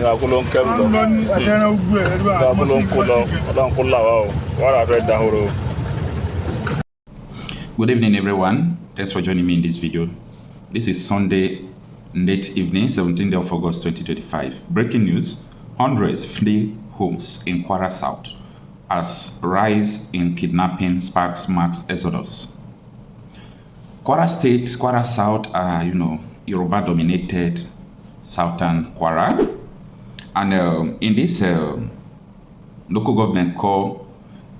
Good evening, everyone. Thanks for joining me in this video. This is Sunday late evening, 17th of August 2025. Breaking news: hundreds flee homes in Kwara South as rise in kidnapping sparks mass exodus. Kwara State, Kwara South are, Yoruba-dominated southern Kwara. And in this local government called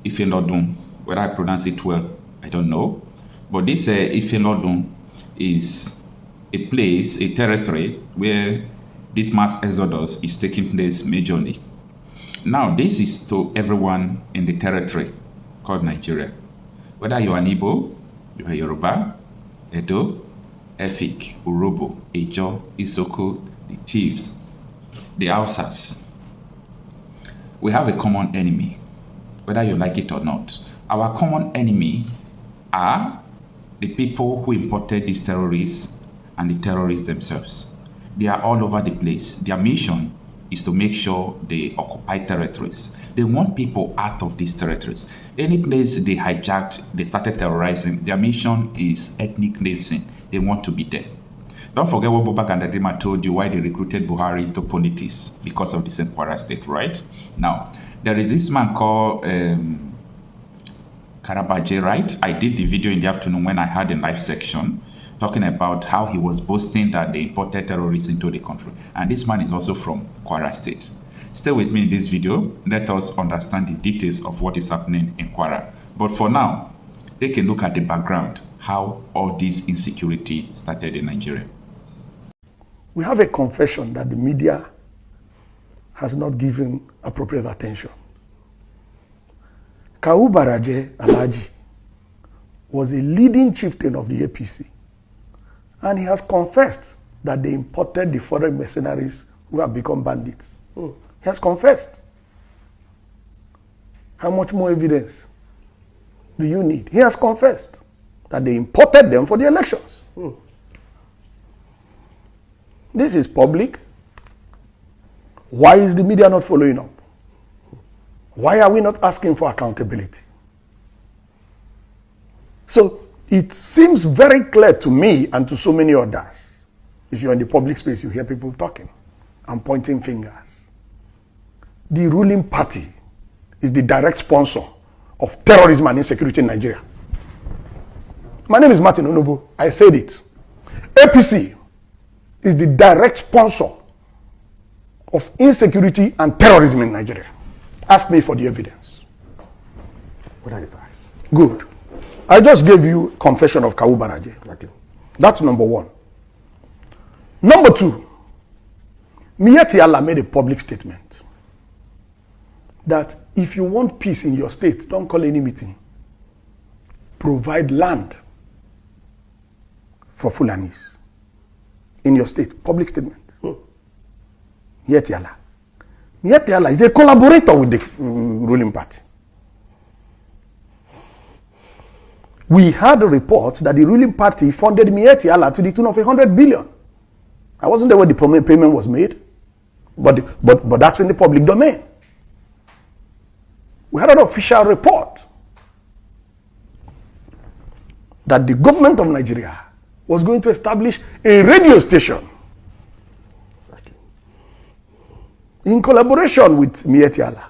Ife-Lodun, whether I pronounce it well, I don't know. But this Ife-Lodun is a place, a territory where this mass exodus is taking place majorly. Now, this is to everyone in the territory called Nigeria. Whether you are an Igbo, you are Yoruba, Edo, Efik, Urobo, Ejo, Isoko, the thieves, the Hausas. We have a common enemy, whether you like it or not. Our common enemy are the people who imported these terrorists and the terrorists themselves. They are all over the place. Their mission is to make sure they occupy territories. They want people out of these territories. Any place they hijacked, they started terrorizing, their mission is ethnic cleansing. They want to be there. Don't forget what Bobak and Adema told you why they recruited Buhari into politics, because of the same Kwara State, right? Now, there is this man called Karabaje, right? I did the video in the afternoon when I had a live section talking about how he was boasting that they imported terrorists into the country. And this man is also from Kwara State. Stay with me in this video. Let us understand the details of what is happening in Kwara. But for now, take a look at the background, how all this insecurity started in Nigeria. We have a confession that the media has not given appropriate attention. Kawu Baraje Alhaji was a leading chieftain of the APC, and he has confessed that they imported the foreign mercenaries who have become bandits. He has confessed. How much more evidence do you need? He has confessed that they imported them for the elections. This is public. Why is the media not following up? Why are we not asking for accountability? So it seems very clear to me and to so many others. If you're in the public space, you hear people talking and pointing fingers. The ruling party is the direct sponsor of terrorism and insecurity in Nigeria. My name is Martin Onobo. I said it. APC is the direct sponsor of insecurity and terrorism in Nigeria. Ask me for the evidence. What are the facts? Good. I just gave you confession of Kawu Baraje. Okay. That's number one. Number two, Miyetti Allah made a public statement that if you want peace in your state, don't call any meeting. Provide land for Fulanis in your state. Public statement. Miyetti Allah. Miyetti Allah is a collaborator with the ruling party. We had a report that the ruling party funded Miyetti Allah to the tune of 100 billion. I wasn't there when the payment was made, but that's in the public domain. We had an official report that the government of Nigeria was going to establish a radio station in collaboration with Miyetti Allah,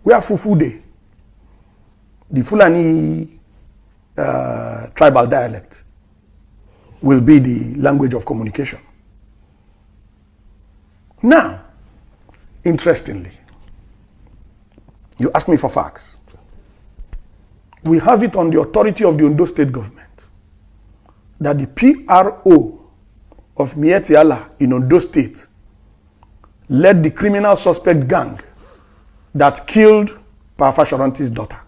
where Fufude, the Fulani tribal dialect, will be the language of communication. Now, interestingly, you asked me for facts. We have it on the authority of the Ondo State government that the PRO of Miyetti Allah in Ondo State led the criminal suspect gang that killed Pafa Sharanti's daughter.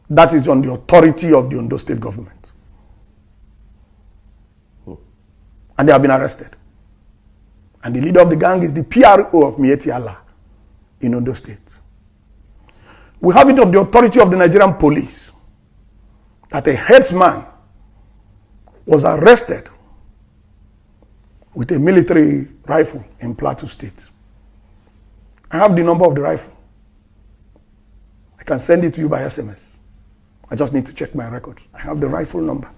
That is on the authority of the Ondo State government. And they have been arrested. And the leader of the gang is the PRO of Miyetti Allah in Ondo State. We have it on the authority of the Nigerian police that a headsman was arrested with a military rifle in Plateau State. I have the number of the rifle. I can send it to you by SMS. I just need to check my records. I have the rifle number.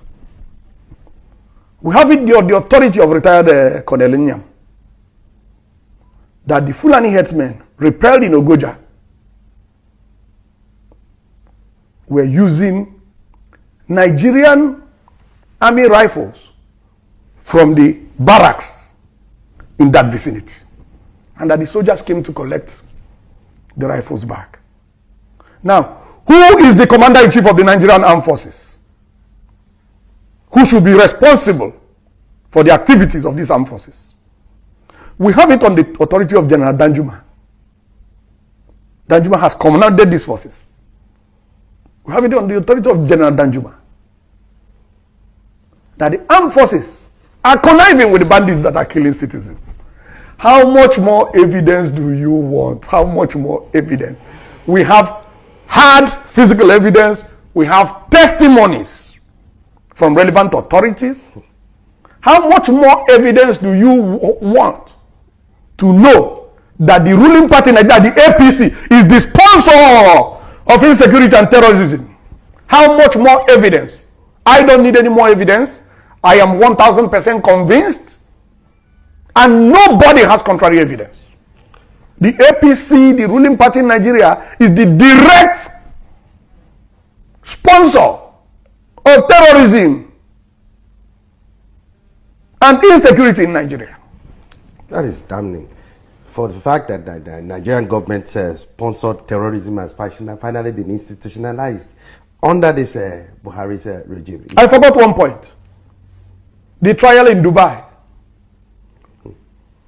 We have it, the authority of retired Colonel Nyam, that the Fulani headsmen repelled in Ogoja were using Nigerian army rifles from the barracks in that vicinity, and that the soldiers came to collect the rifles back. Now, who is the commander-in-chief of the Nigerian Armed Forces? Who should be responsible for the activities of these armed forces? We have it on the authority of General Danjuma. Danjuma has commanded these forces. We have it on the authority of General Danjuma, that the armed forces are conniving with the bandits that are killing citizens. How much more evidence do you want? How much more evidence? We have hard physical evidence. We have testimonies from relevant authorities. How much more evidence do you want to know that the ruling party in Nigeria, the APC, is the sponsor of insecurity and terrorism? How much more evidence? I don't need any more evidence. I am 1000% convinced, and nobody has contrary evidence. The APC, the ruling party in Nigeria, is the direct sponsor of terrorism and insecurity in Nigeria. That is damning. For the fact that the Nigerian government sponsored terrorism has finally been institutionalized under this Buhari's regime. I forgot one point. The trial in Dubai.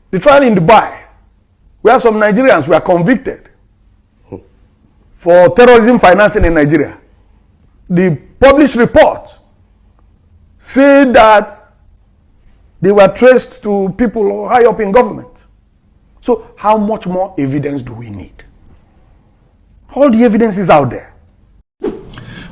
The trial in Dubai, where some Nigerians were convicted for terrorism financing in Nigeria. The published report said that they were traced to people high up in government. So how much more evidence do we need? All the evidence is out there.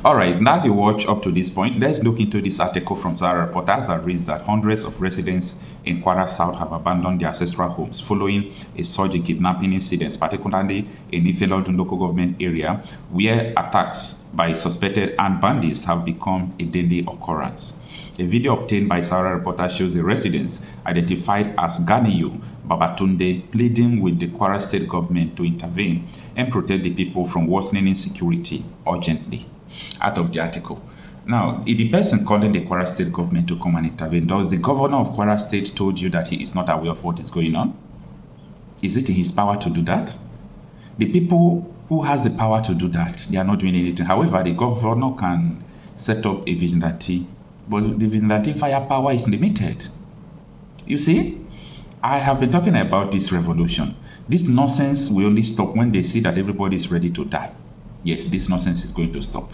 All right, now the watch up to this point. Let's look into this article from Zara Reporters that reads that hundreds of residents in Kwara South have abandoned their ancestral homes following a surge in kidnapping incidents, particularly in Ifelodun local government area, where attacks by suspected armed bandits have become a daily occurrence. A video obtained by Zara Reporters shows the residents, identified as Ganiyu Babatunde, pleading with the Kwara state government to intervene and protect the people from worsening insecurity urgently. Out of the article. Now, it depends on calling the Kwara state government to come and intervene. Does the governor of Kwara state told you that he is not aware of what is going on? Is it in his power to do that? The people who has the power to do that, they are not doing anything. However, the governor can set up a vigilante, but the vigilante firepower is limited. You see, I have been talking about this revolution. This nonsense will only stop when they see that everybody is ready to die. Yes, this nonsense is going to stop.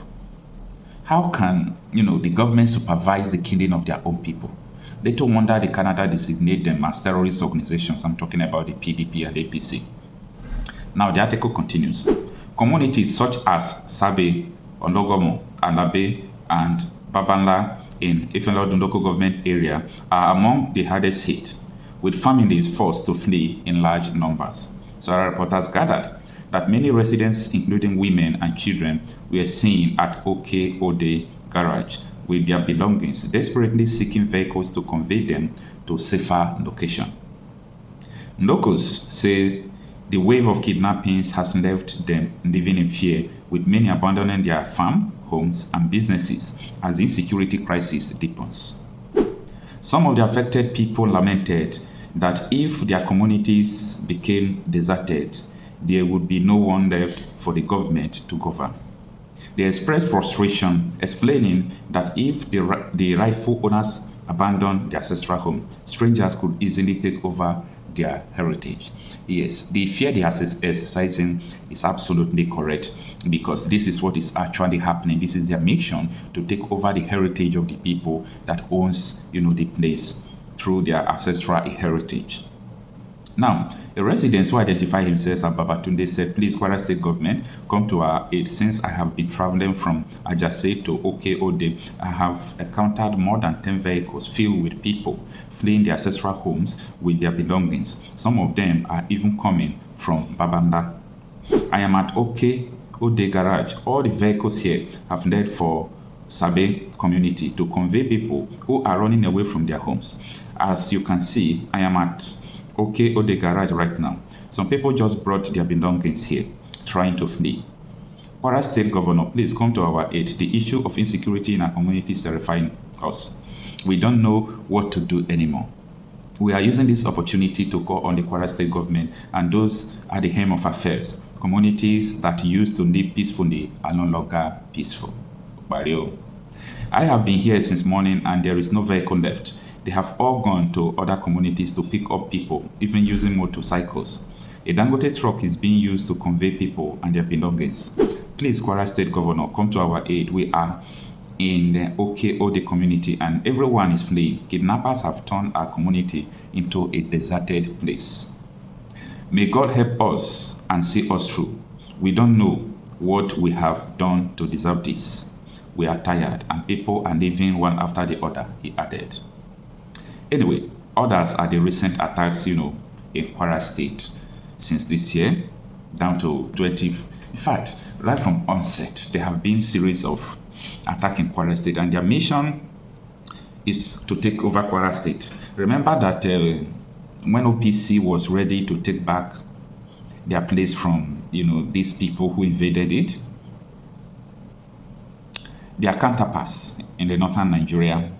How can, the government supervise the killing of their own people? Little wonder the Canada designate them as terrorist organizations. I'm talking about the PDP and APC. Now, the article continues. Communities such as Sabe, Ologomo, Alabe, and Babanla in Ifelodun local government area are among the hardest hit, with families forced to flee in large numbers. So our reporters gathered that many residents, including women and children, were seen at OK Ode garage with their belongings, desperately seeking vehicles to convey them to safer location. Locals say the wave of kidnappings has left them living in fear, with many abandoning their farm, homes, and businesses as the insecurity crisis deepens. Some of the affected people lamented that if their communities became deserted, there would be no one left for the government to govern. They expressed frustration, explaining that if the rightful owners abandoned their ancestral home, strangers could easily take over their heritage. Yes, the fear they are exercising is absolutely correct, because this is what is actually happening. This is their mission to take over the heritage of the people that owns, the place through their ancestral heritage. Now, a resident who identified himself as Babatunde said, please, Kwara state government, come to our aid. Since I have been traveling from Ajase to Oke-Ode, I have encountered more than 10 vehicles filled with people fleeing their ancestral homes with their belongings. Some of them are even coming from Babanda. I am at OK Ode Garage. All the vehicles here have led for Sabe community to convey people who are running away from their homes. As you can see, I am at OK Ode Garage right now. Some people just brought their belongings here, trying to flee. Kwara State Governor, please come to our aid. The issue of insecurity in our community is terrifying us. We don't know what to do anymore. We are using this opportunity to call on the Kwara State government and those at the helm of affairs. Communities that used to live peacefully are no longer peaceful. Barrio. I have been here since morning and there is no vehicle left. They have all gone to other communities to pick up people, even using motorcycles. A Dangote truck is being used to convey people and their belongings. Please, Kwara State Governor, come to our aid. We are in the OKOD community and everyone is fleeing. Kidnappers have turned our community into a deserted place. May God help us and see us through. We don't know what we have done to deserve this. We are tired and people are leaving one after the other, he added. Anyway, others are the recent attacks, in Kwara State since this year down to 20. In fact, right from onset, there have been series of attacks in Kwara State and their mission is to take over Kwara State. Remember that when OPC was ready to take back their place from, these people who invaded it, their counterparts in the northern Nigeria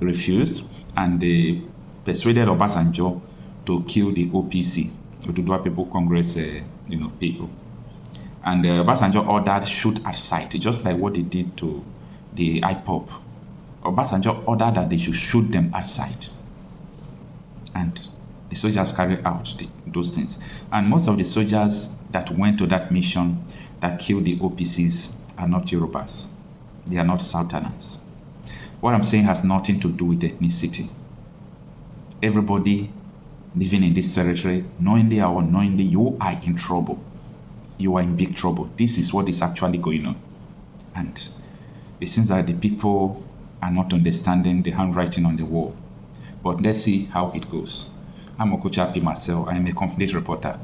refused and they persuaded Obasanjo to kill the OPC, Oduduwa People Congress, people. And Obasanjo ordered shoot at sight, just like what they did to the ipob. Obasanjo ordered that they should shoot them at sight. And the soldiers carried out those things. And most of the soldiers that went to that mission that killed the OPCs are not Yorubas. They are not Southerners. What I'm saying has nothing to do with ethnicity. Everybody living in this territory, knowingly or unknowingly, you are in trouble. You are in big trouble. This is what is actually going on. And it seems that the people are not understanding the handwriting on the wall. But let's see how it goes. I'm Okocha P. Marcel. I am a conflict reporter.